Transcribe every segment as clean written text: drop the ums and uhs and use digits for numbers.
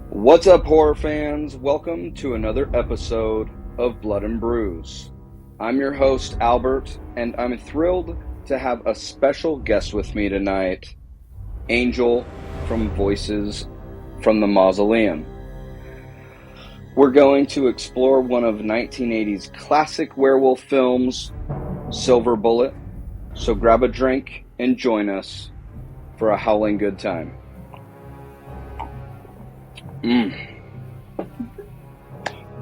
What's up, horror fans? Welcome to another episode of Blood Brews. I'm your host, Albert, and I'm thrilled to have a special guest with me tonight, Angel from Voices from the Mausoleum. We're going to explore one of 1980's classic werewolf films, Silver Bullet. So grab a drink and join us for a howling good time.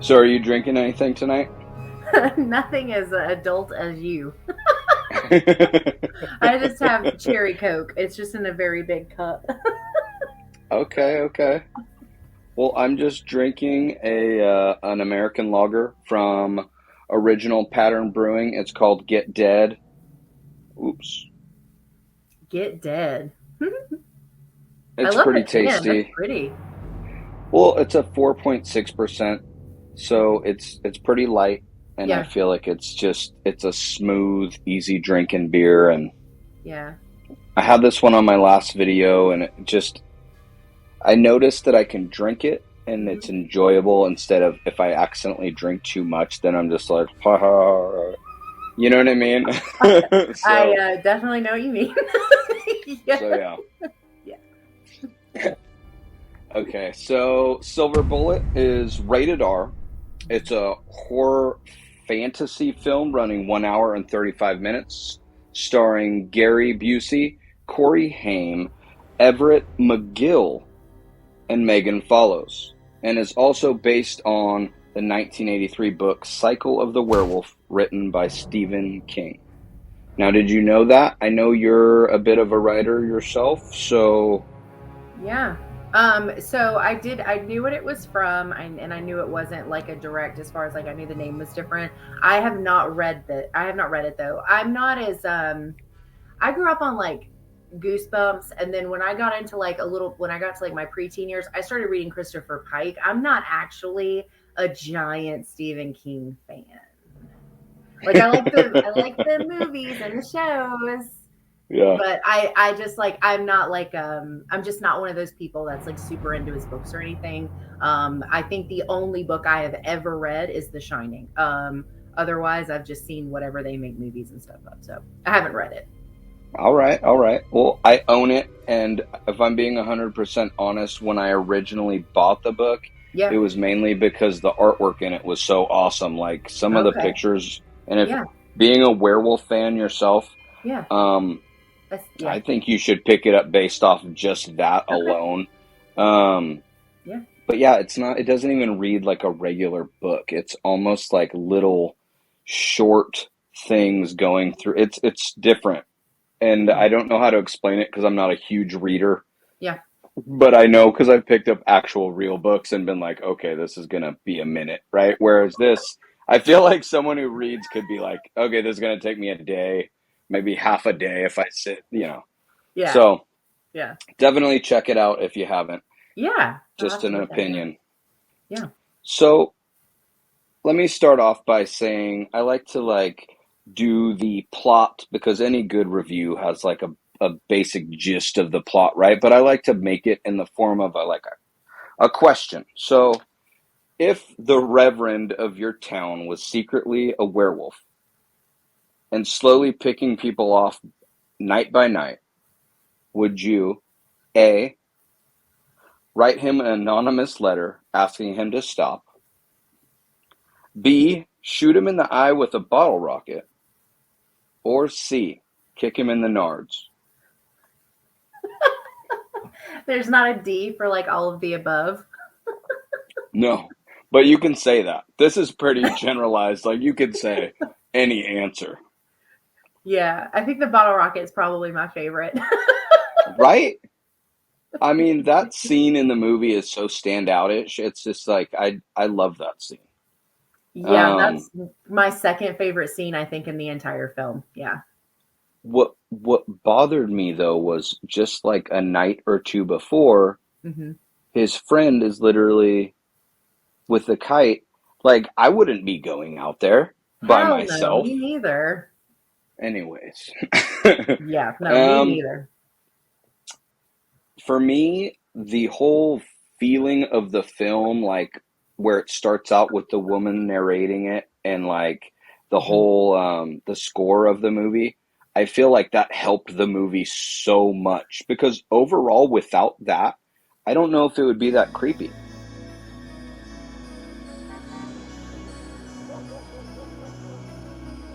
So are you drinking anything tonight? Nothing as adult as you. I just have cherry Coke. It's just in a very big cup. Okay. Well, I'm just drinking an American lager from Original Pattern Brewing. It's called Get Dead. Oops. Get dead. I It's love pretty the can. That's tasty. pretty. Well, it's a 4.6%, so it's pretty light, and I Yeah, feel like it's a smooth, easy drinking beer. And yeah. I had this one on my last video, and I noticed that I can drink it and hmm it's enjoyable instead of if I accidentally drink too much, then I'm just like, ha ha. You know what I mean? I so, definitely know what you mean. Yeah, so yeah. yeah. Okay, so Silver Bullet is rated R. It's a horror fantasy film running 1 hour and 35 minutes, starring Gary Busey, Corey Haim, Everett McGill, and Megan Follows, and is also based on the 1983 book Cycle of the Werewolf, written by Stephen King. Now, did you know that? I know you're a bit of a writer yourself, so Yeah. So I did, I knew what it was from, and I knew it wasn't like a direct, as far as like I knew the name was different. I have not read it though. I'm not as, I grew up on like Goosebumps, and then when I got into like when I got to like my preteen years, I started reading Christopher Pike. I'm not actually a giant Stephen King fan. Like I like the movies and the shows, yeah. but I just like I'm not like I'm just not one of those people that's like super into his books or anything. I think the only book I have ever read is The Shining. Otherwise I've just seen whatever they make movies and stuff up. So I haven't read it. All right. Well, I own it, and if I'm being 100% honest, when I originally bought the book, it Yeah. was mainly because the artwork in it was so awesome. Like some of the Okay. pictures, and if Yeah. being a werewolf fan yourself, Yeah. um, Yeah. I think you should pick it up based off of just that Okay. alone. Um, Yeah. but yeah, it doesn't even read like a regular book. It's almost like little short things going through. It's different. And Hmm. I don't know how to explain it because I'm not a huge reader, Yeah. but I know because I've picked up actual real books and been like, okay, this is going to be a minute, right? Whereas this, I feel like someone who reads could be like, okay, this is going to take me a day, maybe half a day if I sit. Yeah. So Yeah. definitely check it out if you haven't. Yeah. I'll Just have to an look at it. Yeah. opinion. Yeah. So let me start off by saying I like to do the plot because any good review has like a basic gist of the plot, right? But I like to make it in the form of a question. So if the reverend of your town was secretly a werewolf and slowly picking people off night by night, would you A, write him an anonymous letter asking him to stop, B, shoot him in the eye with a bottle rocket, or C, kick him in the nards? There's not a D for like all of the above. No, but you can say that. This is pretty generalized. Like you could say any answer, Yeah. I think the bottle rocket is probably my favorite. right? I mean, that scene in the movie is so standoutish. It's just like I love that scene. Yeah, Um, that's my second favorite scene, I think, in the entire film. Yeah. what bothered me though was just like a night or two before, Hmm. his friend is literally with the kite. Like I wouldn't be going out there by Hell no, myself. me neither. Anyways, Yeah, no, me um, neither. for me, the whole feeling of the film, like where it starts out with the woman narrating it and like the Mhm. whole the score of the movie, I feel like that helped the movie so much because overall without that, I don't know if it would be that creepy.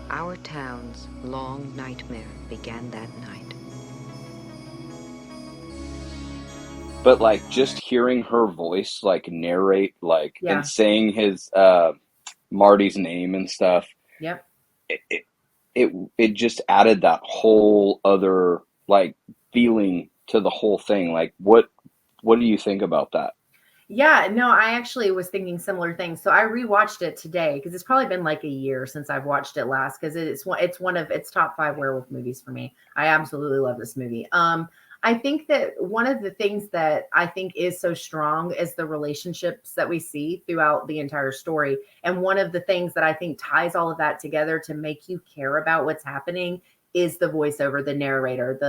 Our town's long nightmare began that night. But like just hearing her voice like narrate like and Yeah. saying his Marty's name and stuff, Yep. it, it it just added that whole other like feeling to the whole thing. Like what do you think about that? Yeah, no, I actually was thinking similar things. So I rewatched it today because it's probably been like a year since I've watched it last because it's one of its top five werewolf movies for me. I absolutely love this movie. I think that one of the things that I think is so strong is the relationships that we see throughout the entire story. And one of the things that I think ties all of that together to make you care about what's happening is the voiceover, the narrator,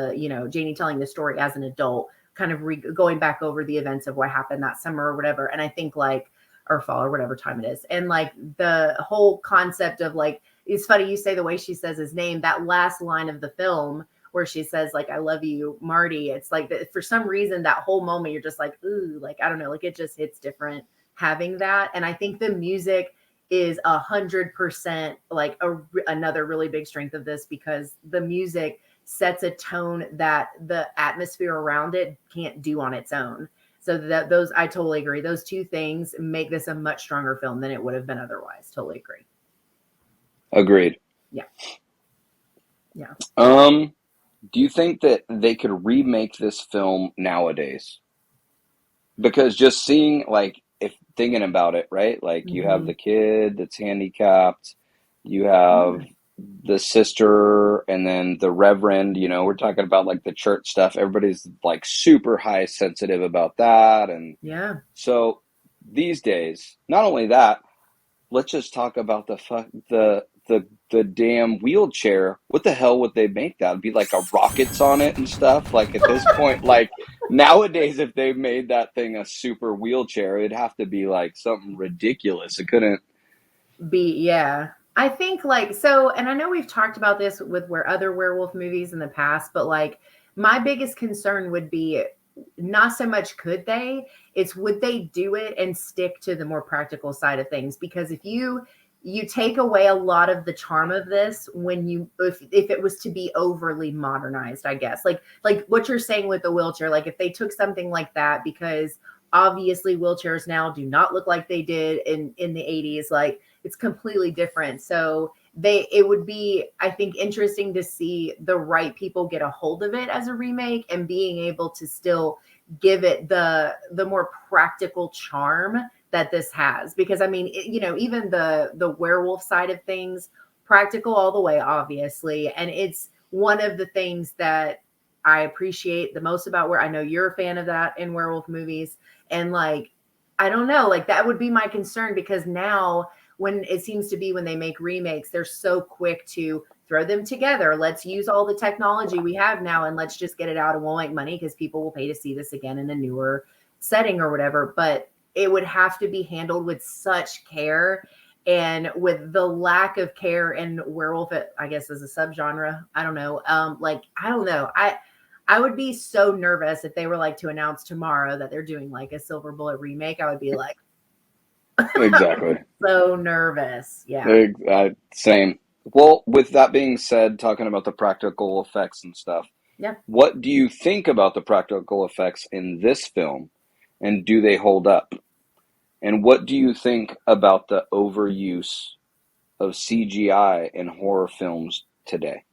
Janie telling the story as an adult kind of going back over the events of what happened that summer or whatever. And I think like, or fall or whatever time it is. And like the whole concept of like, it's funny you say the way she says his name, that last line of the film where she says like, I love you, Marty. It's like that for some reason, that whole moment, you're just like, ooh, like, I don't know, like it just hits different having that. And I think the music is 100% like another really big strength of this because the music sets a tone that the atmosphere around it can't do on its own. So that those I totally agree. Those two things make this a much stronger film than it would have been otherwise. Totally agree. Agreed. Yeah. Yeah. Um, do you think that they could remake this film nowadays? Because just seeing like if thinking about it, right? Like you have Mm-hmm. the kid that's handicapped, you have Yeah. the sister, and then the reverend, we're talking about like the church stuff. Everybody's like super high sensitive about that. And Yeah. so these days, not only that, let's just talk about the damn wheelchair. What the hell would they make that? It'd be like a rockets on it and stuff. Like at this point, like nowadays, if they made that thing a super wheelchair, it'd have to be like something ridiculous. It couldn't. Yeah. I think like so, and I know we've talked about this with where other werewolf movies in the past, but like my biggest concern would be not so much could they, it's would they do it and stick to the more practical side of things? Because if you take away a lot of the charm of this when if it was to be overly modernized, I guess. Like what you're saying with the wheelchair, like if they took something like that, because obviously wheelchairs now do not look like they did in the 80s, like it's completely different. So it would be, I think, interesting to see the right people get a hold of it as a remake and being able to still give it the more practical charm that this has. Because I mean, even the werewolf side of things, practical all the way, obviously. And it's one of the things that I appreciate the most about where I know you're a fan of that in werewolf movies. And like, I don't know, like that would be my concern because now when it seems to be when they make remakes, they're so quick to throw them together. Let's use all the technology we have now and let's just get it out and we'll make money because people will pay to see this again in a newer setting or whatever. But it would have to be handled with such care, and with the lack of care in werewolf, I guess as a subgenre, I don't know. Like I don't know. I would be so nervous if they were like to announce tomorrow that they're doing like a Silver Bullet remake. I would be like Exactly. so nervous. Yeah. Same. Well, with that being said, talking about the practical effects and stuff, Yeah. what do you think about the practical effects in this film, and do they hold up? And what do you think about the overuse of CGI in horror films today?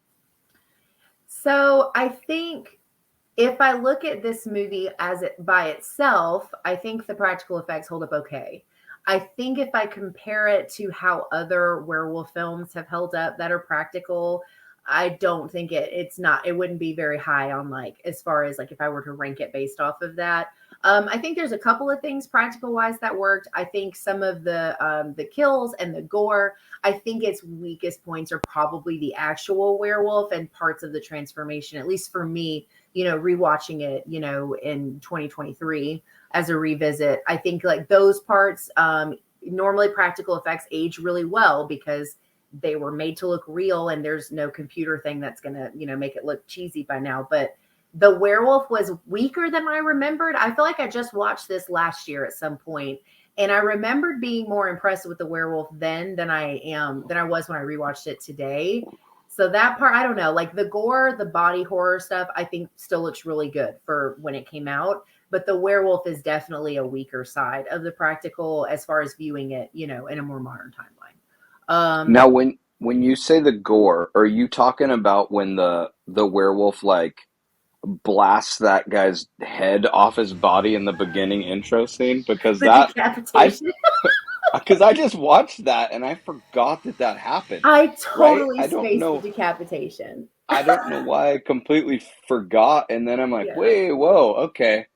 So I think if I look at this movie as it by itself, I think the practical effects hold up okay. I think if I compare it to how other werewolf films have held up that are practical, I don't think it wouldn't be very high on like as far as like if I were to rank it based off of that. I think there's a couple of things practical wise that worked. I think some of the kills and the gore, I think its weakest points are probably the actual werewolf and parts of the transformation, at least for me, rewatching it, in 2023. as a revisit. I think like those parts, normally practical effects age really well because they were made to look real and there's no computer thing that's going to, make it look cheesy by now. But the werewolf was weaker than I remembered. I feel like I just watched this last year at some point, and I remembered being more impressed with the werewolf then than I was when I rewatched it today. So that part, I don't know, like the gore, the body horror stuff, I think still looks really good for when it came out. But the werewolf is definitely a weaker side of the practical as far as viewing it, in a more modern timeline. Now, when you say the gore, are you talking about when the werewolf like blasts that guy's head off his body in the beginning intro scene? Because The that I decapitation. because I just watched that and I forgot that that happened. I Right? totally spaced the decapitation. I don't know why I completely forgot, and then I'm like, Yeah. wait, whoa, okay,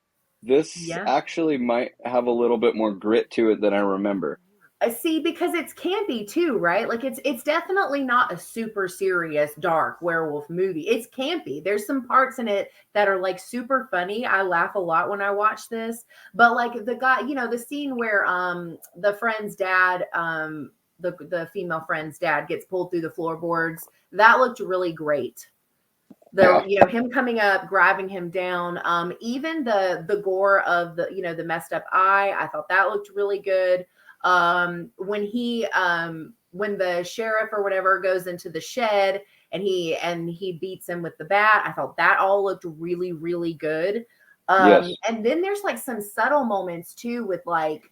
this Yeah. actually might have a little bit more grit to it than I remember. I see, because it's campy too, right? Like it's definitely not a super serious dark werewolf movie. It's campy. There's some parts in it that are like super funny. I laugh a lot when I watch this. But like the guy, the scene where the friend's dad, the female friend's dad gets pulled through the floorboards, that looked really great. The Yeah. him coming up, grabbing him down, even the gore of the messed up eye, I thought that looked really good. When the sheriff or whatever goes into the shed and he beats him with the bat, I thought that all looked really, really good. Yes. And then there's like some subtle moments too with like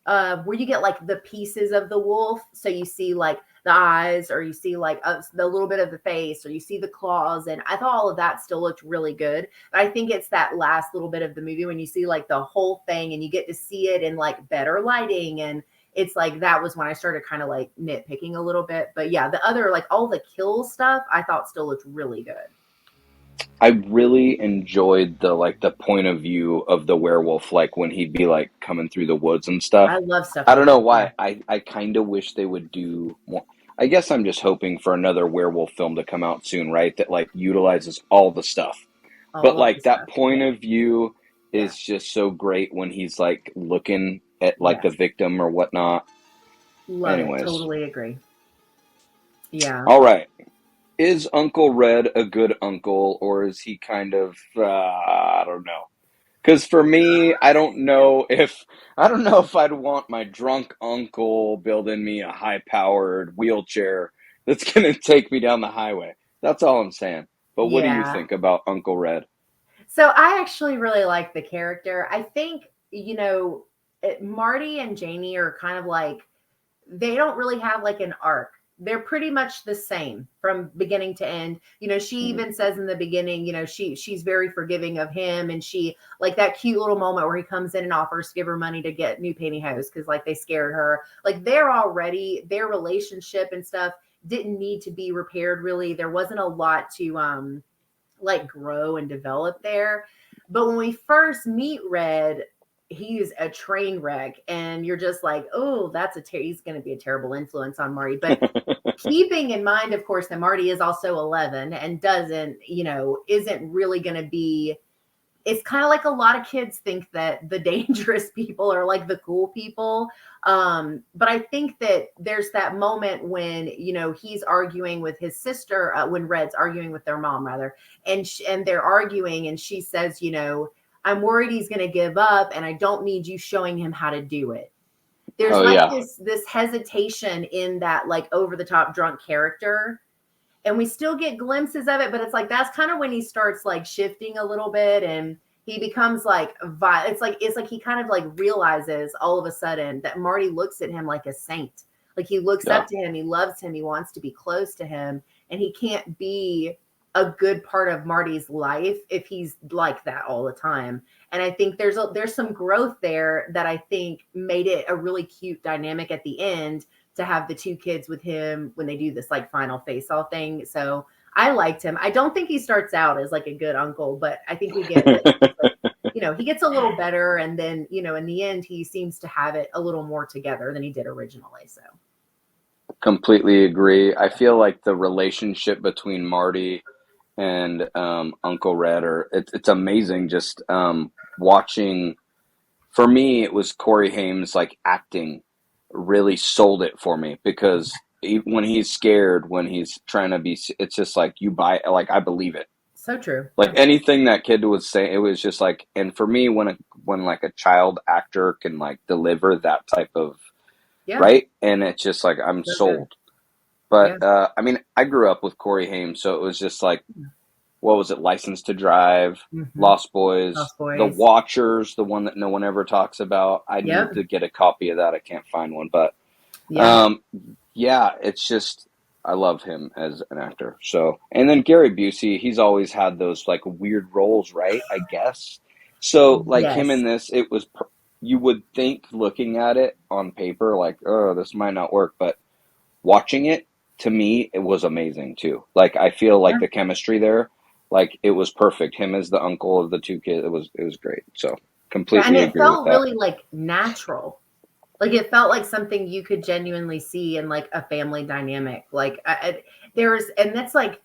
where you get like the pieces of the wolf. So you see like the eyes, or you see like the little bit of the face, or you see the claws. And I thought all of that still looked really good. But I think it's that last little bit of the movie when you see like the whole thing and you get to see it in like better lighting. And it's like that was when I started kind of like nitpicking a little bit. But yeah, the other like all the kill stuff I thought still looked really good. I really enjoyed the point of view of the werewolf, like when he'd be like coming through the woods and stuff. I love stuff I like don't know that. Yeah. why. I kind of wish they would do more. I guess I'm just hoping for another werewolf film to come out soon, right? That like utilizes all the stuff. But All of the like that stuff. point Yeah. of view Yeah. is just so great when he's like looking at like the Yes. victim or whatnot. Love it. Anyways, Totally agree. Yeah. all right. Is Uncle Red a good uncle, or is he kind of I don't know? Because for me, I don't know if I'd want my drunk uncle building me a high-powered wheelchair that's going to take me down the highway. That's all I'm saying. But what do you Yeah. think about Uncle Red? So I actually really like the character. I think, Marty and Janie are kind of like, they don't really have like an arc. They're pretty much the same from beginning to end. She Mhm. even says in the beginning, she's very forgiving of him, and she like that cute little moment where he comes in and offers to give her money to get new pantyhose because like they scared her. Like their relationship and stuff didn't need to be repaired really. There wasn't a lot to like grow and develop there. But when we first meet Red, he's a train wreck, and you're just like, oh, he's going to be a terrible influence on Marty. But keeping in mind, of course, that Marty is also 11 and isn't really going to be. It's kind of like a lot of kids think that the dangerous people are like the cool people. But I think that there's that moment when, he's arguing with his sister, when Red's arguing with their mom, rather, and they're arguing, and she says, I'm worried he's going to give up, and I don't need you showing him how to do it. There's Oh like yeah. this hesitation in that like over the top drunk character, and we still get glimpses of it, but it's like that's kind of when he starts like shifting a little bit, and he becomes like it's like he kind of like realizes all of a sudden that Marty looks at him like a saint. Like he looks Yeah. up to him, he loves him, he wants to be close to him, and he can't be a good part of Marty's life if he's like that all the time. And I think there's some growth there that I think made it a really cute dynamic at the end to have the two kids with him when they do this like final face off thing. So I liked him. I don't think he starts out as like a good uncle, but I think we get that he's like, he gets a little better. And then, in the end, he seems to have it a little more together than he did originally. So, Completely agree. I feel like the relationship between Marty and Uncle Red, it's amazing just watching for me, it was Corey Haim's like acting really sold it for me because when he's scared, when he's trying to be, it's just like you buy, like I believe it. So true. Like Absolutely. anything that kid was saying, it was just like, and for me, when like a child actor can like deliver that type of Yeah. right, and it's just like I'm So good. sold. But Yeah. I mean, I grew up with Corey Haim, so it was just like, what was it? License to Drive, Mm-hmm. Lost Boys, Lost The Boys. Watchers, the one that no one ever talks about. I need Yep. to get a copy of that. I can't find one, but Yeah. um, yeah, it's just I love him as an actor. So, and then Gary Busey, he's always had those like weird roles, right? I guess. So, like him Yes. in this, it was you would think looking at it on paper, like, oh, this might not work, but watching it to me, it was amazing too. Like I feel like Yeah. the chemistry there, like it was perfect. Him as the uncle of the two kids, it was great. So, Yeah. And completely it agree with felt that. really like natural. Like it felt like something you could genuinely see in like a family dynamic. Like there's, and that's like,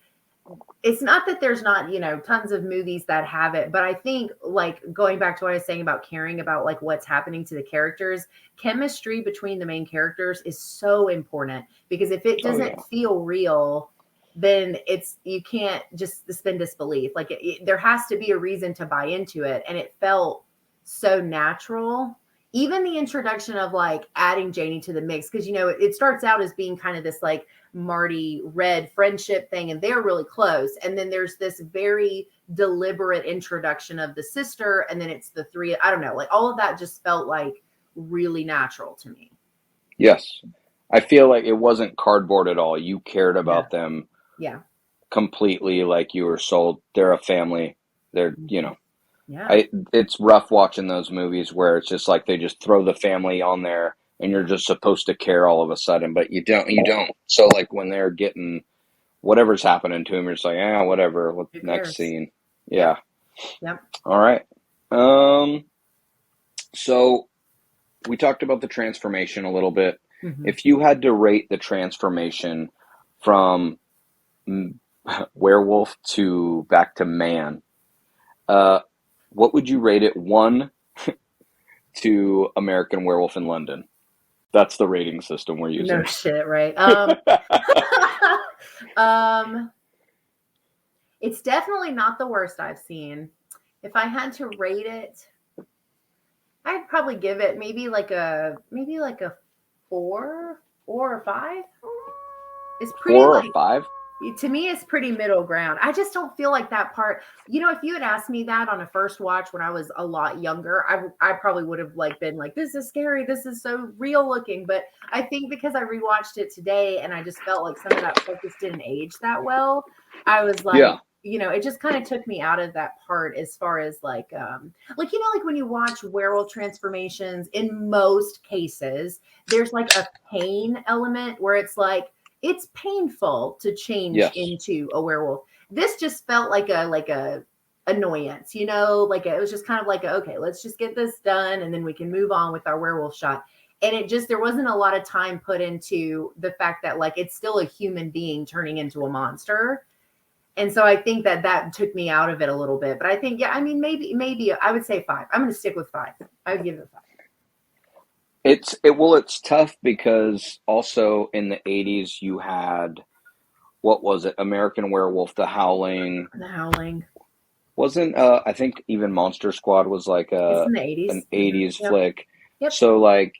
it's not that there's not, tons of movies that have it, but I think like going back to what I was saying about caring about like what's happening to the characters, chemistry between the main characters is so important because if it Oh doesn't yeah. feel real, then you can't just suspend disbelief. Like there has to be a reason to buy into it. And it felt so natural. Even the introduction of like adding Janie to the mix, because it starts out as being kind of this like Marty Red friendship thing, and they're really close. And then there's this very deliberate introduction of the sister, and then it's the three. I don't know, like all of that just felt like really natural to me. Yes. I feel like it wasn't cardboard at all. You cared Yeah. about them Yeah. completely, like you were sold. They're a family. They're, Mhm. Yeah. it's rough watching those movies where it's just like they just throw the family on there and you're Yeah. just supposed to care all of a sudden, but you don't. So like when they're getting whatever's happening to them, you're just like, yeah, whatever. Who Next cares? scene. Yep. Yeah. Yep. All right. Um, so we talked about the transformation a little bit. Hmm. If you had to rate the transformation from werewolf to back to man, uh, what would you rate it? 1 to American Werewolf in London. That's the rating system we're No using. shit, right? Um, it's definitely not the worst I've seen. If I had to rate it, I'd probably give it maybe like a four or five. It's pretty 4 or 5? to me, it's pretty middle ground. I just don't feel like that part. If you had asked me that on a first watch when I was a lot younger, I probably would have like been like, this is scary. This is so real looking. But I think because I rewatched it today and I just felt like some of that stuff just didn't age that well, I was like, Yeah. it just kind of took me out of that part as far as like when you watch werewolf transformations, in most cases, there's like a pain element where it's like, it's painful to change Yes. into a werewolf. This just felt like a annoyance, like it was just kind of like, okay, let's just get this done and then we can move on with our werewolf shot. And there wasn't a lot of time put into the fact that like it's still a human being turning into a monster. And so I think that took me out of it a little bit. But I think, yeah, I mean, maybe I would say five. I'm going to stick with five. I would give it five. It's tough because also in the 80s you had, what was it? American Werewolf, The Howling. The Howling. Wasn't I think even Monster Squad was like It's in the an 80s. Mm-hmm. 80s Yep. flick. Yep. So like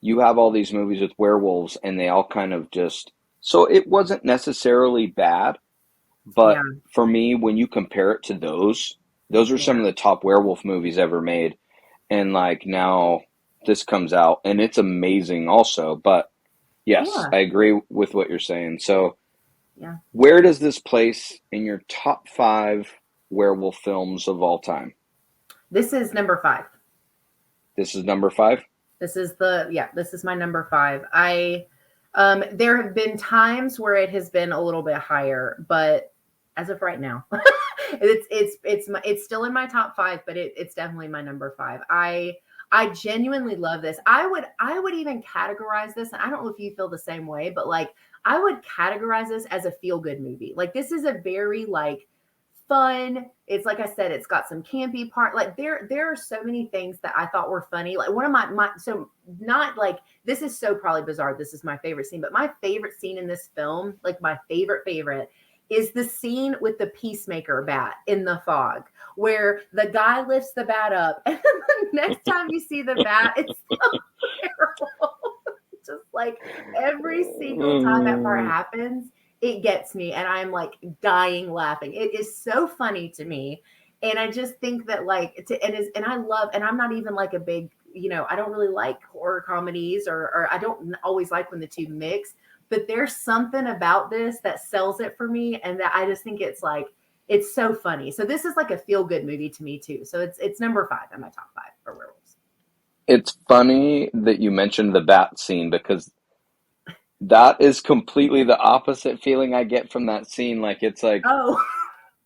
you have all these movies with werewolves and they all kind of just, so it wasn't necessarily bad, Yeah. but for me when you compare it to those are some Yeah. of the top werewolf movies ever made, and like now this comes out and it's amazing also. But yes, Yeah. I agree with what you're saying. So Yeah. where does this place in your top 5 werewolf films of all time? This is number five. This is number 5. This is my number five. There have been times where it has been a little bit higher, but as of right now, it's still in my top five, but it's definitely my number five. I genuinely love this. I would even categorize this. And I don't know if you feel the same way, but like I would categorize this as a feel good movie. Like this is a very like fun. It's like I said, it's got some campy part. Like there are so many things that I thought were funny. Like one of my so not like this is so probably bizarre. This is my favorite scene, but my favorite scene in this film, like my favorite, is the scene with the peacemaker bat in the fog, where the guy lifts the bat up, and then the next time you see the bat, it's so terrible. Just like every single time that part happens, it gets me, and I'm like dying laughing. It is so funny to me, and I just think that and I love, and I'm not even like a big, I don't really like horror comedies, or I don't always like when the two mix. But there's something about this that sells it for me, and that I just think it's so funny. So this is like a feel good movie to me too. So it's number 5 in my top 5 for werewolves. It's funny that you mentioned the bat scene because that is completely the opposite feeling I get from that scene. Like it's like Oh,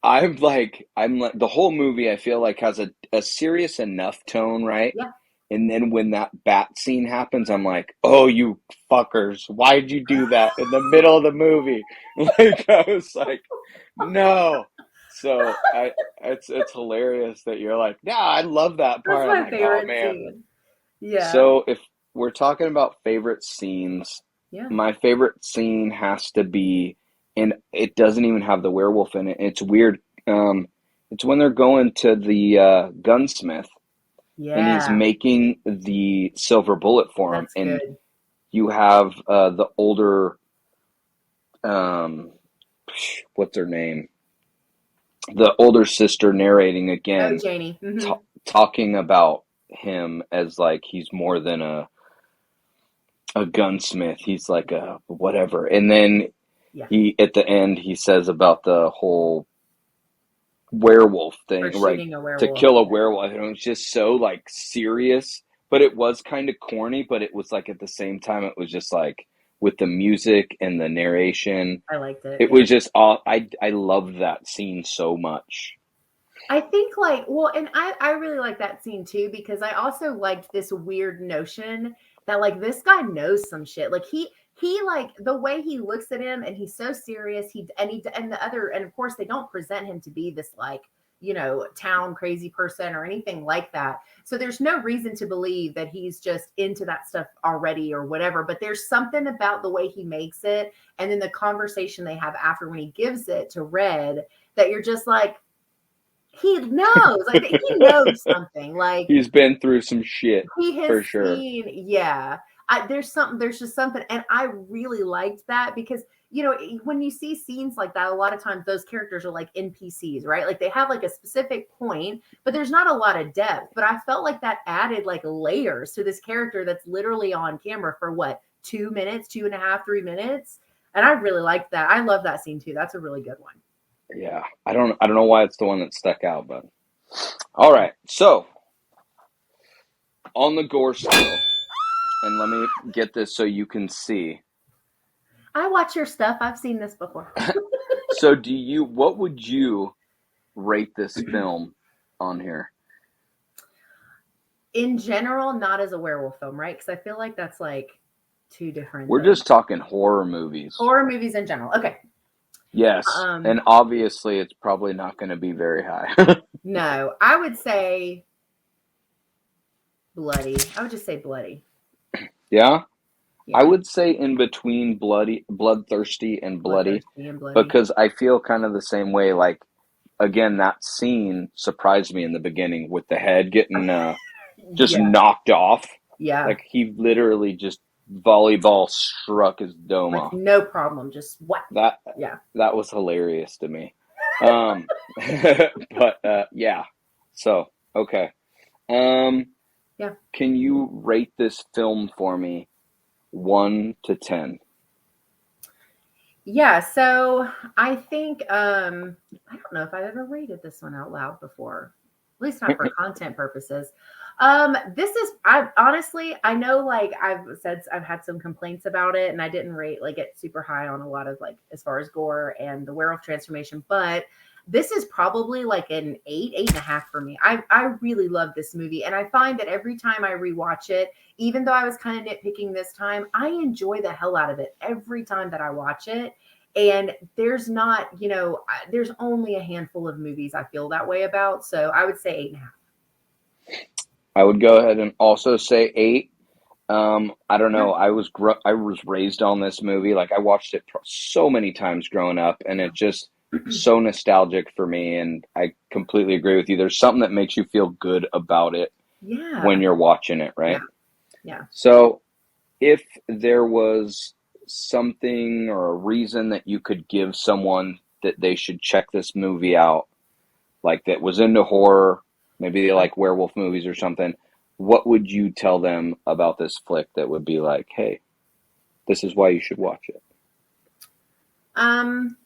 I'm like the whole movie I feel like has a serious enough tone, right? yeah. And then when that bat scene happens, I'm like, oh, you fuckers, why'd you do that in the middle of the movie? Like I was like, no. So it's hilarious that you're like, yeah, I love that That's part. I'm my like, oh favorite man. scene. Yeah. So if we're talking about favorite scenes, Yeah. my favorite scene has to be, and it doesn't even have the werewolf in it. It's weird. It's when they're going to the gunsmith and he's Yeah. making the silver bullet for him, That's and good. you have the older, um, what's her name? The older sister narrating Oh, again, Janie. ta talking about him as like he's more than a gunsmith. He's like a whatever. And then Yeah. he at the end he says about the whole werewolf For thing, right? shooting a To werewolf. kill a werewolf. And it was just so like serious, but it was kind of corny, but it was like at the same time it was just like with the music and the narration. I liked it. It Yeah. was just all I loved that scene so much. I think and I really like that scene too, because I also liked this weird notion that like this guy knows some shit. Like he like the way he looks at him, and he's so serious. And of course they don't present him to be this like, town crazy person or anything like that. So there's no reason to believe that he's just into that stuff already or whatever. But there's something about the way he makes it, and then the conversation they have after when he gives it to Red, that you're just like, he knows, like he knows something. Like He's been through some shit he has for sure. seen, yeah. There's just something, and I really liked that because when you see scenes like that, a lot of times those characters are like NPCs, right? Like they have like a specific point, but there's not a lot of depth. But I felt like that added like layers to this character that's literally on camera for what, 2 minutes, 2.5, 3 minutes, and I really liked that. I love that scene too. That's a really good one. Yeah. I don't know why it's the one that stuck out, but all right. So on the gore scale, and let me get this so you can see. I watch your stuff. I've seen this before. So what would you rate this film on here? In general, not as a werewolf film, right? Because I feel like that's like two different We're things. just talking horror movies. Horror movies in general. Okay. Yes. And obviously it's probably not going to be very high. No, I would say bloody. I would just say bloody. Yeah? Yeah. I would say in between bloodthirsty and bloody, Bloodthirsty and bloody. because I feel kind of the same way. Like, again, that scene surprised me in the beginning with the head getting just Yeah. knocked off. Yeah. Like he literally just volleyball struck his dome Like off. no problem. Just what? Yeah. That was hilarious to me. But yeah. So okay. Yeah. Can you rate this film for me 1 to 10? Yeah, so I think I don't know if I've ever rated this one out loud before. At least not for content purposes. This is I know like I've had some complaints about it, and I didn't rate like it super high on a lot of like as far as gore and the werewolf transformation, but this is probably like an 8.5 for me. I really love this movie, and I find that every time I rewatch it, even though I was kind of nitpicking this time, I enjoy the hell out of it every time that I watch it. And there's not, there's only a handful of movies I feel that way about. So I would say 8.5. I would go ahead and also say 8. I don't Yeah. know. I was raised on this movie. Like I watched it so many times growing up, and it just so nostalgic for me. And I completely agree with you. There's something that makes you feel good about it when Yeah. you're watching it, Yeah. right? Yeah. So if there was something or a reason that you could give someone that they should check this movie out, like that was into horror, maybe they like werewolf movies or something, what would you tell them about this flick that would be like, hey, this is why you should watch it? Um,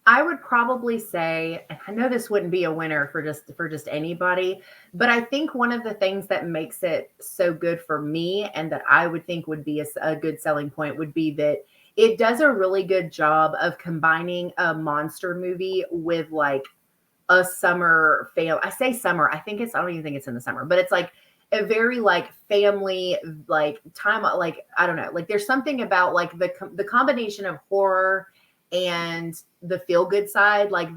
I would probably say, I know this wouldn't be a winner for just anybody, but I think one of the things that makes it so good for me and that I would think would be a good selling point would be that it does a really good job of combining a monster movie with like a summer fail. I say summer. I don't even think it's in the summer, but it's like a very like family like time. Like I don't know. Like there's something about like the combination of horror and the feel good side, like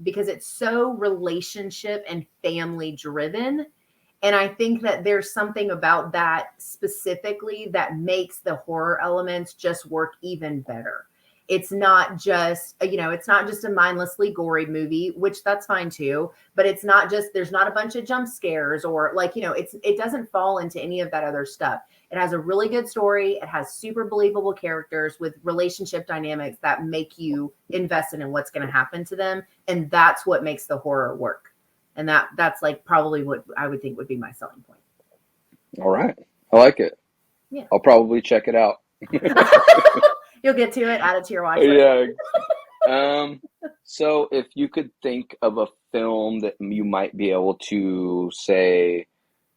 because it's so relationship and family driven. And I think that there's something about that specifically that makes the horror elements just work even better. It's not just, it's not just a mindlessly gory movie, which that's fine too, but it's not just, there's not a bunch of jump scares or like, it doesn't fall into any of that other stuff. It has a really good story. It has super believable characters with relationship dynamics that make you invested in what's going to happen to them. And that's what makes the horror work. And that's like probably what I would think would be my selling point. All right. I like it. Yeah. I'll probably check it out. You'll get to it, add it to your watch list. Yeah. So if you could think of a film that you might be able to say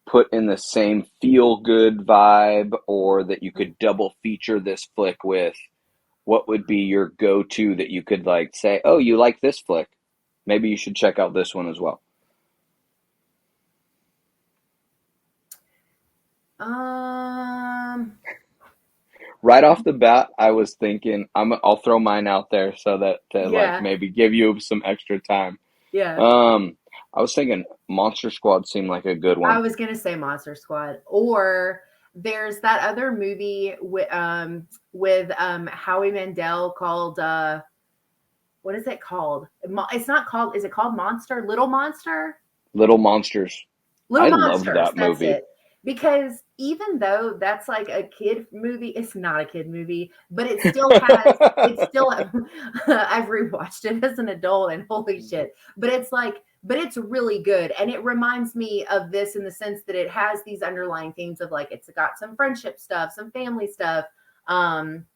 put in the same feel good vibe, or that you could double feature this flick with, what would be your go-to that you could like say, oh, you like this flick? Maybe you should check out this one as well. Right off the bat, I was thinking I'll throw mine out there so that to like Yeah, maybe give you some extra time. yeah. I was thinking Monster Squad seemed like a good I one. was gonna say Monster Squad, or there's that other movie with Howie Mandel called what is it called? It's not called. Is it called Monster? Little Monster? Little Monsters. Little I loved Monsters. that That's movie. it. Because even though that's like a kid movie, it's not a kid movie, but it still has. It's still. I've rewatched it as an adult, and holy shit! But it's like, but it's really good, and it reminds me of this in the sense that it has these underlying themes of like it's got some friendship stuff, some family stuff, um,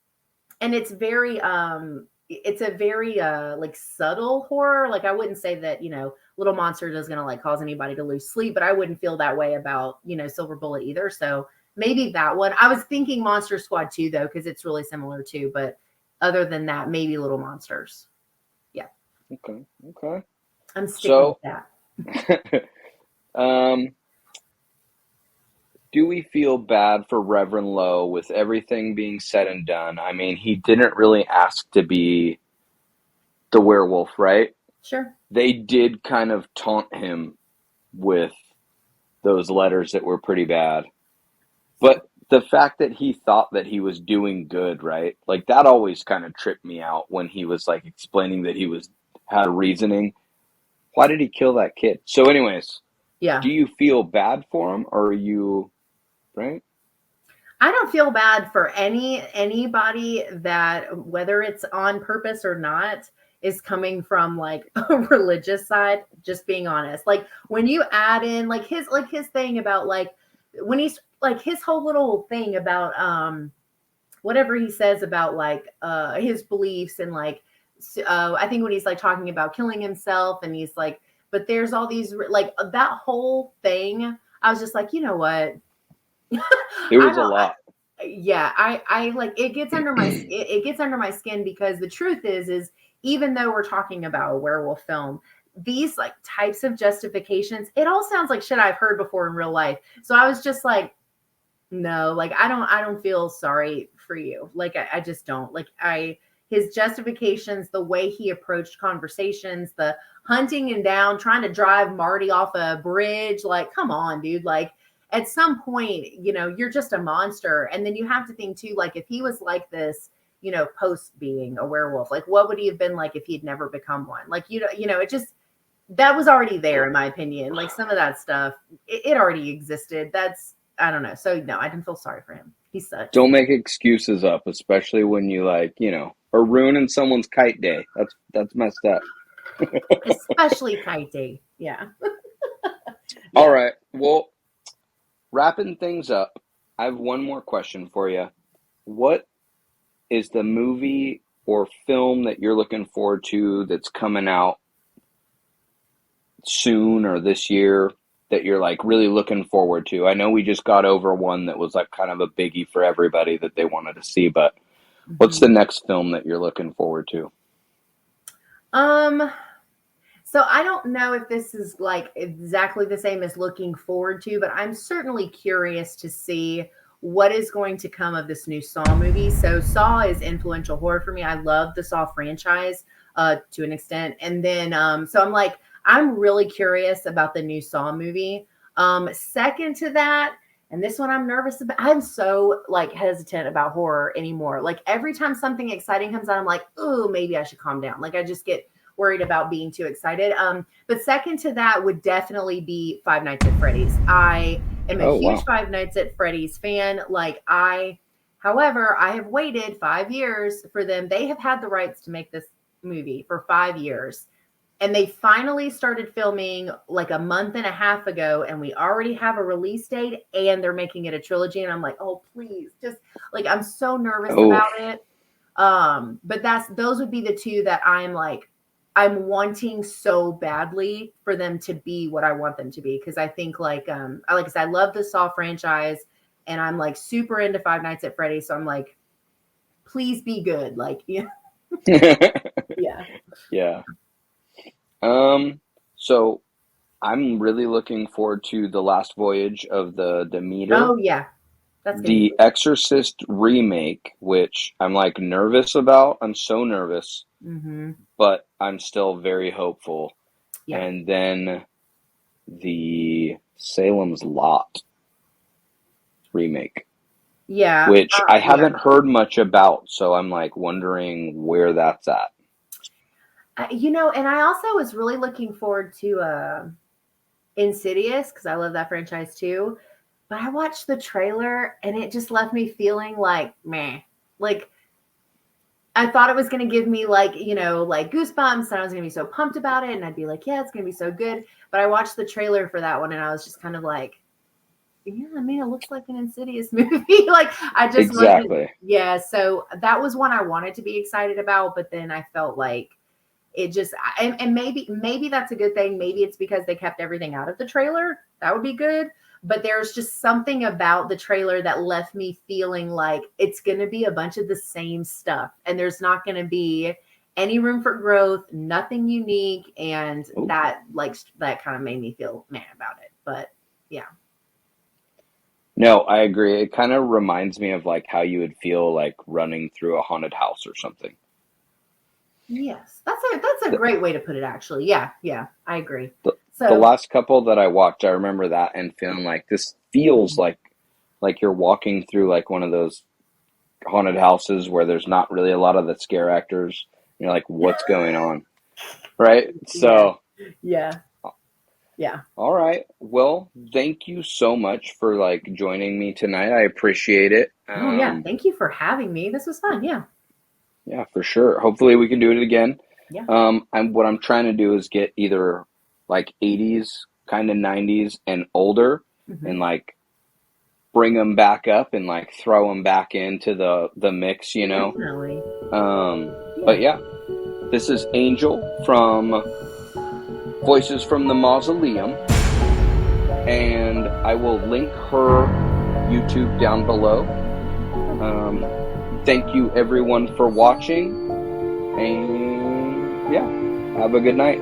and it's a very like subtle horror. Like I wouldn't say that, Little Monster is gonna like cause anybody to lose sleep, but I wouldn't feel that way about, Silver Bullet either. So maybe that one. I was thinking Monster Squad 2 though, because it's really similar too, but other than that, maybe Little Monsters. Yeah. Okay. Okay. I'm sticking with So, that. um, do we feel bad for Reverend Lowe with everything being said and done? I mean, he didn't really ask to be the werewolf, right? Sure. They did kind of taunt him with those letters that were pretty bad. But the fact that he thought that he was doing good, right? Like that always kind of tripped me out when he was like explaining that he was had reasoning. Why did he kill that kid? So anyways, Yeah. do you feel bad for him, or are you right? I don't feel bad for anybody that whether it's on purpose or not is coming from like a religious side, just being honest. Like when you add in like his thing about like when he's like his whole little thing about whatever he says about like his beliefs and like I think when he's like talking about killing himself and he's like but there's all these like that whole thing I was just like, you know what? It I was a don't lot. yeah, I like it gets under my it gets under my skin because the truth is even though we're talking about a werewolf film, these like types of justifications, it all sounds like shit I've heard before in real life. So I was just like, no, like I don't feel sorry for you. Like I just don't. Like his justifications, the way he approached conversations, the hunting him down, trying to drive Marty off a bridge. Like, come on, dude. Like, at some point, you're just a monster. And then you have to think too, like, if he was like this, post being a werewolf, like, what would he have been like if he'd never become one? Like, it just, that was already there, in my opinion. Like, some of that stuff, it already existed. I don't know. So no, I didn't feel sorry for him. He sucks. Don't make excuses up, especially when you are ruining someone's kite day. That's messed up. Especially kite day. Yeah. All right. Well, wrapping things up, I have one more question for you. What is the movie or film that you're looking forward to that's coming out soon or this year that you're like really looking forward to? I know we just got over one that was like kind of a biggie for everybody that they wanted to see, but what's the next film that you're looking forward to? So I don't know if this is like exactly the same as looking forward to, but I'm certainly curious to see what is going to come of this new Saw movie. So Saw is influential horror for me. I love the Saw franchise to an extent. And then, so I'm really curious about the new Saw movie. Second to that, and this one I'm nervous about. I'm so like hesitant about horror anymore. Like every time something exciting comes out, I'm like, oh, maybe I should calm down. Like I just get worried about being too excited. But second to that would definitely be Five Nights at Freddy's. I am a huge Five Nights at Freddy's fan. However, I have waited 5 years for them. They have had the rights to make this movie for 5 years. And they finally started filming like a month and a half ago, and we already have a release date, and they're making it a trilogy. And I'm like, oh, please, just like, I'm so nervous about it. But those would be the two that I'm wanting so badly for them to be what I want them to be. Cause I think like I said, I love the Saw franchise, and I'm like super into Five Nights at Freddy's. So I'm like, please be good. Like, yeah. Yeah. Yeah. So I'm really looking forward to The Last Voyage of the Demeter. Oh yeah. That's the Exorcist remake, which I'm like nervous about. I'm so nervous, but I'm still very hopeful. Yeah. And then the Salem's Lot remake. Yeah. Which I haven't heard much about, so I'm like wondering where that's at. And I also was really looking forward to Insidious, because I love that franchise too. But I watched the trailer and it just left me feeling like, meh. Like, I thought it was going to give me like goosebumps, and I was going to be so pumped about it, and I'd be like, yeah, it's going to be so good. But I watched the trailer for that one, and I was just kind of like, yeah, I mean, it looks like an Insidious movie. Like, I just exactly. Yeah, so that was one I wanted to be excited about, but then I felt like it just, and maybe that's a good thing. Maybe it's because they kept everything out of the trailer. That would be good. But there's just something about the trailer that left me feeling like it's going to be a bunch of the same stuff, and there's not going to be any room for growth, nothing unique. And that kind of made me feel mad about it. But yeah. No, I agree. It kind of reminds me of like how you would feel like running through a haunted house or something. Yes, that's a great way to put it, actually. Yeah, I agree. The last couple that I watched, I remember that and feeling like this feels like you're walking through like one of those haunted houses where there's not really a lot of the scare actors. You're like, what's going on? Right? So yeah. All right. Well, thank you so much for like joining me tonight. I appreciate it. Yeah. Thank you for having me. This was fun. Yeah. Yeah, for sure. Hopefully we can do it again. Yeah. What I'm trying to do is get either like 80s, kind of 90s and older, and like bring them back up and like throw them back into the mix, you know? Definitely. But yeah, this is Angel from Voices from the Mausoleum, and I will link her YouTube down below. Thank you everyone for watching, and yeah, have a good night.